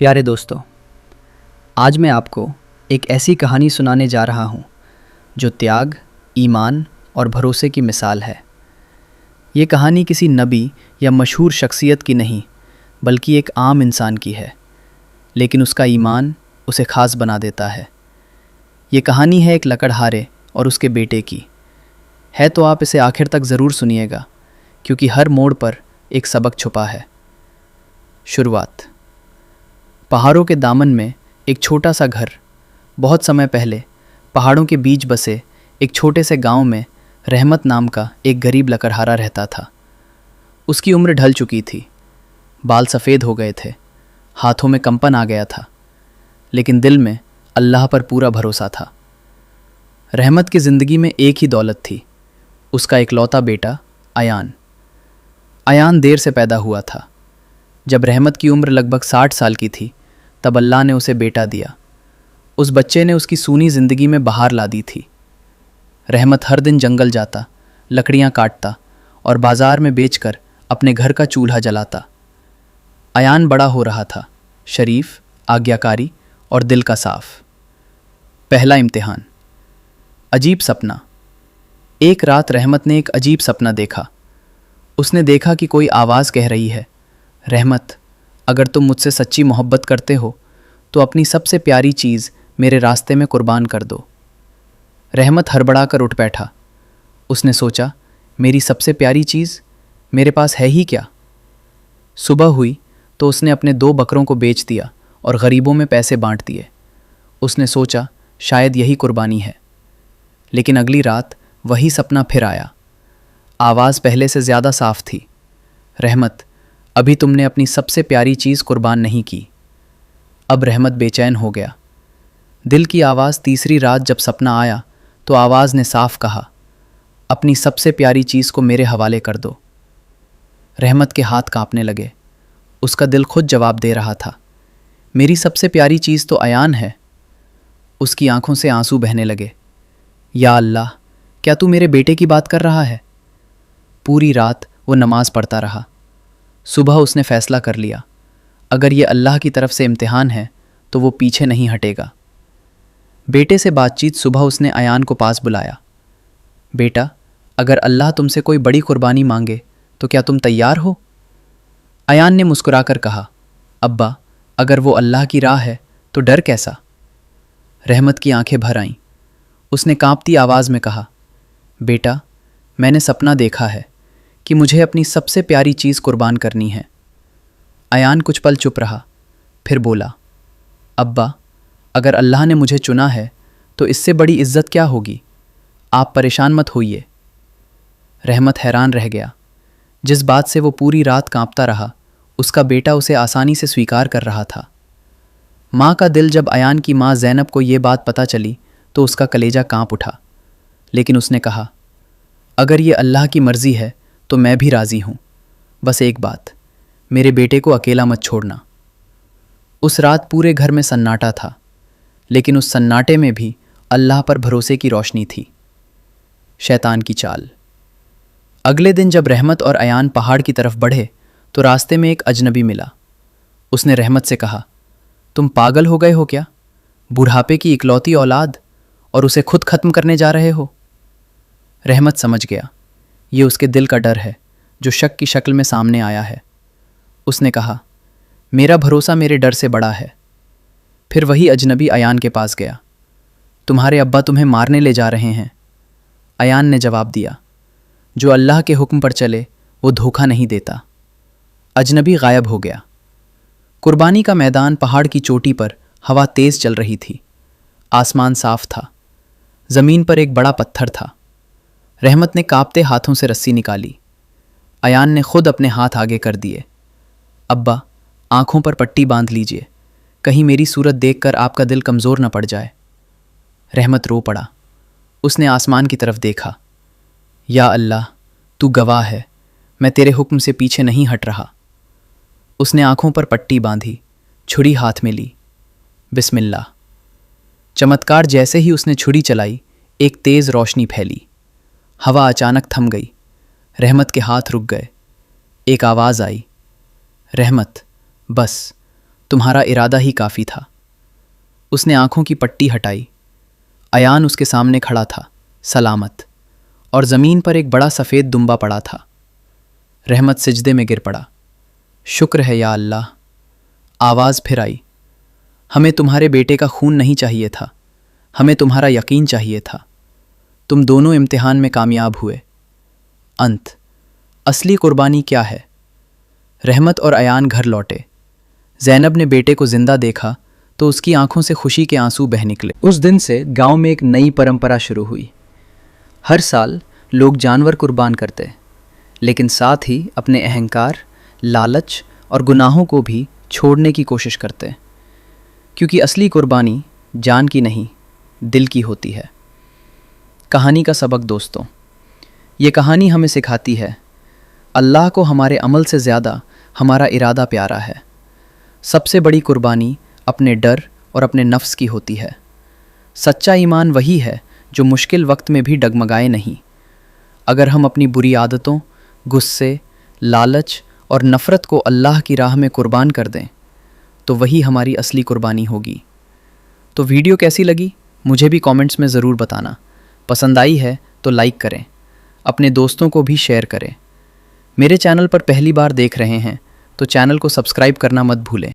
प्यारे दोस्तों, आज मैं आपको एक ऐसी कहानी सुनाने जा रहा हूँ जो त्याग, ईमान और भरोसे की मिसाल है। ये कहानी किसी नबी या मशहूर शख्सियत की नहीं, बल्कि एक आम इंसान की है, लेकिन उसका ईमान उसे ख़ास बना देता है। ये कहानी है एक लकड़हारे और उसके बेटे की। है तो आप इसे आखिर तक ज़रूर सुनिएगा, क्योंकि हर मोड़ पर एक सबक छुपा है। शुरुआत। पहाड़ों के दामन में एक छोटा सा घर। बहुत समय पहले पहाड़ों के बीच बसे एक छोटे से गांव में रहमत नाम का एक गरीब लकड़हारा रहता था। उसकी उम्र ढल चुकी थी, बाल सफ़ेद हो गए थे, हाथों में कंपन आ गया था, लेकिन दिल में अल्लाह पर पूरा भरोसा था। रहमत की ज़िंदगी में एक ही दौलत थी, उसका इकलौता बेटा अयान। अयान देर से पैदा हुआ था। जब रहमत की उम्र लगभग 60 साल की थी, तब अल्लाह ने उसे बेटा दिया। उस बच्चे ने उसकी सूनी ज़िंदगी में बहार ला दी थी। रहमत हर दिन जंगल जाता, लकड़ियाँ काटता और बाज़ार में बेचकर अपने घर का चूल्हा जलाता। अयान बड़ा हो रहा था, शरीफ, आज्ञाकारी और दिल का साफ। पहला इम्तिहान। अजीब सपना। एक रात रहमत ने एक अजीब सपना देखा। उसने देखा कि कोई आवाज़ कह रही है, रहमत, अगर तुम मुझसे सच्ची मोहब्बत करते हो तो अपनी सबसे प्यारी चीज़ मेरे रास्ते में कुर्बान कर दो। रहमत हड़बड़ा कर उठ बैठा। उसने सोचा, मेरी सबसे प्यारी चीज़ मेरे पास है ही क्या। सुबह हुई तो उसने अपने 2 बकरों को बेच दिया और गरीबों में पैसे बांट दिए। उसने सोचा, शायद यही कुर्बानी है। लेकिन अगली रात वही सपना फिर आया। आवाज़ पहले से ज़्यादा साफ थी, रहमत, अभी तुमने अपनी सबसे प्यारी चीज़ कुर्बान नहीं की। अब रहमत बेचैन हो गया। दिल की आवाज़ तीसरी रात जब सपना आया तो आवाज़ ने साफ कहा, अपनी सबसे प्यारी चीज़ को मेरे हवाले कर दो। रहमत के हाथ कांपने लगे। उसका दिल खुद जवाब दे रहा था, मेरी सबसे प्यारी चीज़ तो अयान है। उसकी आंखों से आंसू बहने लगे। या अल्लाह, क्या तू मेरे बेटे की बात कर रहा है? पूरी रात वो नमाज पढ़ता रहा। सुबह उसने फैसला कर लिया, अगर ये अल्लाह की तरफ से इम्तिहान है तो वो पीछे नहीं हटेगा। बेटे से बातचीत। सुबह उसने अयान को पास बुलाया। बेटा, अगर अल्लाह तुमसे कोई बड़ी कुर्बानी मांगे तो क्या तुम तैयार हो? अयान ने मुस्कुराकर कहा, अब्बा, अगर वो अल्लाह की राह है तो डर कैसा। रहमत की आंखें भर आईं। उसने कांपती आवाज़ में कहा, बेटा, मैंने सपना देखा है कि मुझे अपनी सबसे प्यारी चीज़ कुर्बान करनी है। अयान कुछ पल चुप रहा, फिर बोला, अब्बा, अगर अल्लाह ने मुझे चुना है तो इससे बड़ी इज्जत क्या होगी। आप परेशान मत होइए। रहमत हैरान रह गया। जिस बात से वो पूरी रात कांपता रहा, उसका बेटा उसे आसानी से स्वीकार कर रहा था। माँ का दिल। जब अयान की माँ ज़ैनब को ये बात पता चली तो उसका कलेजा कांप उठा, लेकिन उसने कहा, अगर ये अल्लाह की मर्ज़ी है तो मैं भी राज़ी हूँ। बस एक बात, मेरे बेटे को अकेला मत छोड़ना। उस रात पूरे घर में सन्नाटा था, लेकिन उस सन्नाटे में भी अल्लाह पर भरोसे की रोशनी थी। शैतान की चाल। अगले दिन जब रहमत और अयान पहाड़ की तरफ बढ़े तो रास्ते में एक अजनबी मिला। उसने रहमत से कहा, तुम पागल हो गए हो क्या? बुढ़ापे की इकलौती औलाद, और उसे खुद ख़त्म करने जा रहे हो। रहमत समझ गया, ये उसके दिल का डर है जो शक की शक्ल में सामने आया है। उसने कहा, मेरा भरोसा मेरे डर से बड़ा है। फिर वही अजनबी अयान के पास गया। तुम्हारे अब्बा तुम्हें मारने ले जा रहे हैं। अयान ने जवाब दिया, जो अल्लाह के हुक्म पर चले वो धोखा नहीं देता। अजनबी गायब हो गया। कुर्बानी का मैदान। पहाड़ की चोटी पर हवा तेज़ चल रही थी। आसमान साफ था। ज़मीन पर एक बड़ा पत्थर था। रहमत ने कांपते हाथों से रस्सी निकाली। अयान ने खुद अपने हाथ आगे कर दिए। अब्बा, आंखों पर पट्टी बांध लीजिए, कहीं मेरी सूरत देखकर आपका दिल कमज़ोर न पड़ जाए। रहमत रो पड़ा। उसने आसमान की तरफ देखा। या अल्लाह, तू गवाह है, मैं तेरे हुक्म से पीछे नहीं हट रहा। उसने आंखों पर पट्टी बांधी, छुरी हाथ में ली। बिस्मिल्लाह। चमत्कार। जैसे ही उसने छुरी चलाई, एक तेज़ रोशनी फैली। हवा अचानक थम गई। रहमत के हाथ रुक गए। एक आवाज़ आई, रहमत, बस, تمہارا ارادہ ہی کافی تھا۔ اس نے آنکھوں کی پٹی ہٹائی۔ ایان اس کے سامنے کھڑا تھا، سلامت، اور زمین پر ایک بڑا سفید دمبا پڑا تھا۔ رحمت سجدے میں گر پڑا۔ شکر ہے یا اللہ۔ آواز پھر آئی، ہمیں تمہارے بیٹے کا خون نہیں چاہیے تھا، ہمیں تمہارا یقین چاہیے تھا۔ تم دونوں امتحان میں کامیاب ہوئے۔ انت، اصلی قربانی کیا ہے؟ رحمت اور ایان گھر لوٹے۔ زینب نے بیٹے کو زندہ دیکھا تو اس کی آنکھوں سے خوشی کے آنسو بہہ نکلے۔ اس دن سے گاؤں میں ایک نئی پرمپرا شروع ہوئی۔ ہر سال لوگ جانور قربان کرتے، لیکن ساتھ ہی اپنے اہنکار، لالچ اور گناہوں کو بھی چھوڑنے کی کوشش کرتے، کیونکہ اصلی قربانی جان کی نہیں، دل کی ہوتی ہے۔ کہانی کا سبق دوستوں، یہ کہانی ہمیں سکھاتی ہے اللہ کو ہمارے عمل سے زیادہ ہمارا ارادہ پیارا ہے۔ سب سے بڑی قربانی اپنے ڈر اور اپنے نفس کی ہوتی ہے۔ سچا ایمان وہی ہے جو مشکل وقت میں بھی ڈگمگائے نہیں۔ اگر ہم اپنی بری عادتوں، غصے، لالچ اور نفرت کو اللہ کی راہ میں قربان کر دیں تو وہی ہماری اصلی قربانی ہوگی۔ تو ویڈیو کیسی لگی مجھے بھی کامنٹس میں ضرور بتانا۔ پسند آئی ہے تو لائک کریں، اپنے دوستوں کو بھی شیئر کریں۔ میرے چینل پر پہلی بار دیکھ رہے ہیں تو چینل کو سبسکرائب کرنا مت بھولیں۔